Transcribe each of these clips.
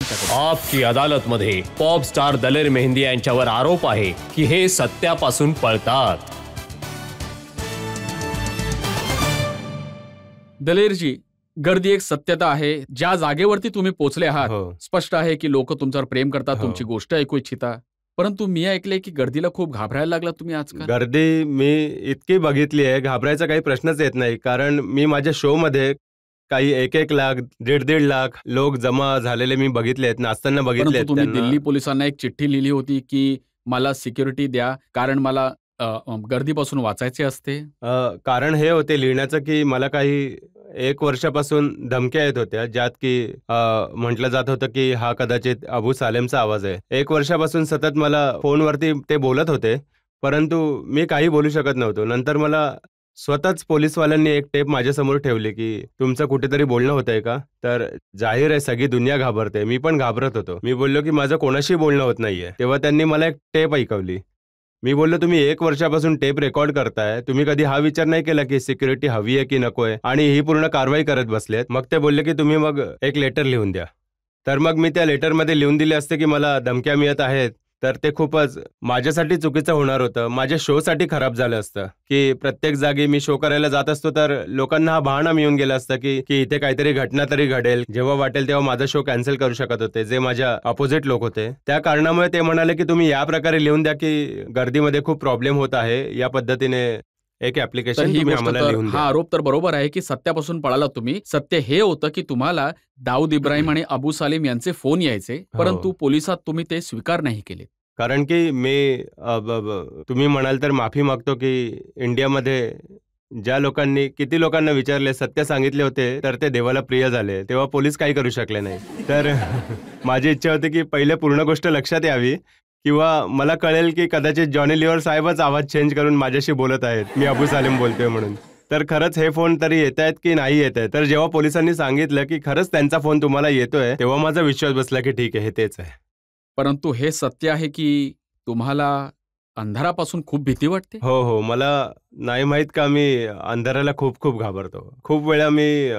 तिच्याकडे. आपकी अदालत मध्ये पॉप स्टार दलेर मेहंदी यांच्यावर आरोप आहे की हे सत्यापासून पळतात. दलेरजी, गर्दी एक सत्यता आहे. ज्या जागेवरती तुम्ही पोहोचले आहात, स्पष्ट आहे की लोक तुमच्यावर प्रेम करतात, तुमची गोष्ट ऐकू इच्छिता. परंतु मी ऐकले की गर्दीला खूप घाबरायला लागला तुम्ही आजकाल. गर्दी मी इतकी बघितली आहे, घाबरायचा काही प्रश्नच येत नाही. कारण मी माझ्या शो मध्ये काही 1-1 लाख 1.5 लाख लोक जमा झालेले मी बघितले आहेत, नाचताना बघितले आहेत. तुम्ही दिल्ली पोलिसांना एक चिठ्ठी लिहिली होती की मला सिक्युरिटी द्या, कारण मला गर्दीपासून वाचायचे असते. कारण हे होते लिहिण्याचं की मला काही 1 वर्षापासून धमक्या येत होत्या, ज्यात की म्हटलं जात होतं की हा कदाचित अबू सालेमचा आवाज आहे. 1 वर्षापासून सतत मला फोनवरती ते बोलत होते, परंतु मी काही बोलू शकत नव्हतो. नंतर मला स्वतःच पोलीसवाल्यांनी एक टेप माझ्यासमोर ठेवली की तुमचं कुठेतरी बोलणं होतंय का? तर जाहीर आहे सगळी दुनिया घाबरते, मी पण घाबरत होतो. मी बोललो की माझं कोणाशी बोलणं होत नाहीये. तेव्हा त्यांनी मला एक टेप ऐकवली. मी बोललो तुम्ही 1 वर्षापासून टेप रेकॉर्ड करताय, तुम्ही कधी हा विचार नाही केला की सिक्युरिटी हवी आहे की नकोय, आणि ही पूर्ण कारवाई करत बसलेत. मग ते बोलले की तुम्ही मग एक लेटर लिहून द्या. तर मग मी त्या लेटरमध्ये लिहून दिले असते की मला धमक्या मिळत आहेत, तर ते खूपच माझ्यासाठी चुकीचं होणार होतं. माझ्या शोसाठी खराब झालं असतं की प्रत्येक जागी मी शो करायला जात असतो तर लोकांना हा बहाणा मिळून गेला असता की इथे काहीतरी घटना तरी घडेल. जेव्हा वाटेल तेव्हा माझा शो कॅन्सल करू शकत होते, जे माझ्या अपोजिट लोक होते. त्या कारणामुळे ते म्हणाले की तुम्ही या प्रकारे लिहून द्या की गर्दीमध्ये खूप प्रॉब्लेम होत आहे, या पद्धतीने एक ऍप्लिकेशन तुम्ही आम्हाला लिहून द्या. हा आरोप तर बरोबर आहे की सत्यापासून पळाला तुम्ही. सत्य हे होतं की तुम्हाला दाऊद इब्राहिम आणि अबू सालेम यांचे फोन यायचे, परंतु पोलिसात तुम्ही ते स्वीकार नाही केले. कारण की मी तुम्ही म्हणाल तर माफी मागतो की इंडियामध्ये ज्या लोकांनी किती लोकांना विचारले, सत्य सांगितले होते, तर ते देवाला प्रिय झाले. तेव्हा पोलीस काही करू शकले नाही. तर माझी इच्छा होती की पहिले पूर्ण गोष्ट लक्षात यावी, किंवा मला कळेल की कदाचित जॉनी लिव्हर साहेबच आवाज चेंज करून माझ्याशी बोलत आहेत, मी अबू सालेम बोलतोय म्हणून. तर खरंच हे फोन तरी येत आहेत की नाही येत आहेत. तर जेव्हा पोलिसांनी सांगितलं की खरंच त्यांचा फोन तुम्हाला येतोय, तेव्हा माझा विश्वास बसला की ठीक आहे, हे तेच आहे. परंतु हे सत्य आहे की तुम्हाला अंधारापासून खूप भीती वाटते. हो, मला नाही माहित का, मी अंधाराला खूप खूप घाबरतो. खूप वेळा मी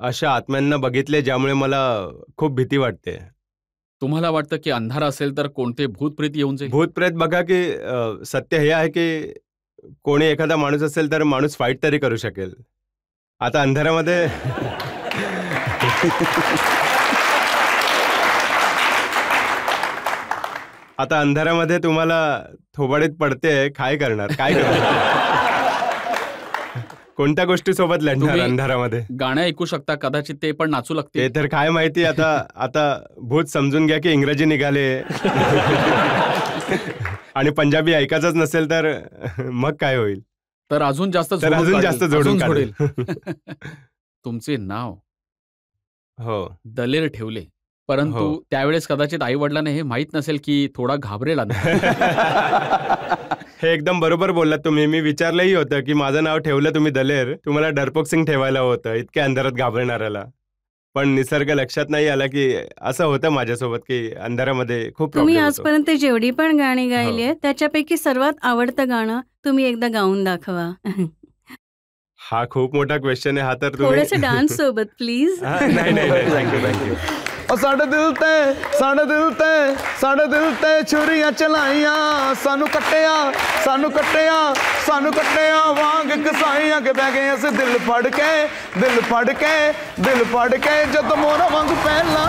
अशा आत्म्यांना बघितले ज्यामुळे मला खूप भीती वाटते. तुम्हाला वाटतं की अंधार असेल तर कोणते भूतप्रेत येऊन जाईल? भूतप्रेत बघा की सत्य हे आहे की कोणी एखादा माणूस असेल तर माणूस फाईट तरी करू शकेल. आता अंधारामध्ये आता अंधारामध्ये तुम्हाला थोबाडीत पडते, काय करणार? कोणत्या गोष्टी सोबत लढणार अंधारामध्ये? गाणं ऐकू शकता, कदाचित ते पण नाचू लागते. ते तर काय माहिती. आता भूत समजून घ्या की इंग्रजी निघाले आणि पंजाबी ऐकायचंच नसेल तर मग काय होईल? तर अजून जास्त जोडून काढेल. तुमचे नाव हो दलेर ठेवले, परंतु त्यावेळेस कदाचित आई वडिलांना हे माहित नसेल की थोडा घाबरेल. हे एकदम बरोबर बोललात तुम्ही. मी विचारलंही होतं की माझं नाव ठेवलं तुम्ही दलेर, तुम्हाला डरपोक सिंग ठेवायला होतं इतक्या अंधारात घाबरणाऱ्याला. पण निसर्ग लक्षात नाही आला की असं होतं माझ्यासोबत की अंधारामध्ये खूप तुम्ही आजपर्यंत जेवढी पण गाणी गायली आहेत त्याच्यापैकी सर्वात आवडतं गाणं तुम्ही एकदा गाऊन दाखवा. हा खूप मोठा क्वेश्चन आहे. हा तर थोडंसं डान्स सोबत प्लीज. नाही थँक्यू. साढ़े दिल ते छुरियां चलाइया, सानू कट्टिया वांग कसाइयां के बह गए अस दिल फड़ के जद मोरा वांग पहला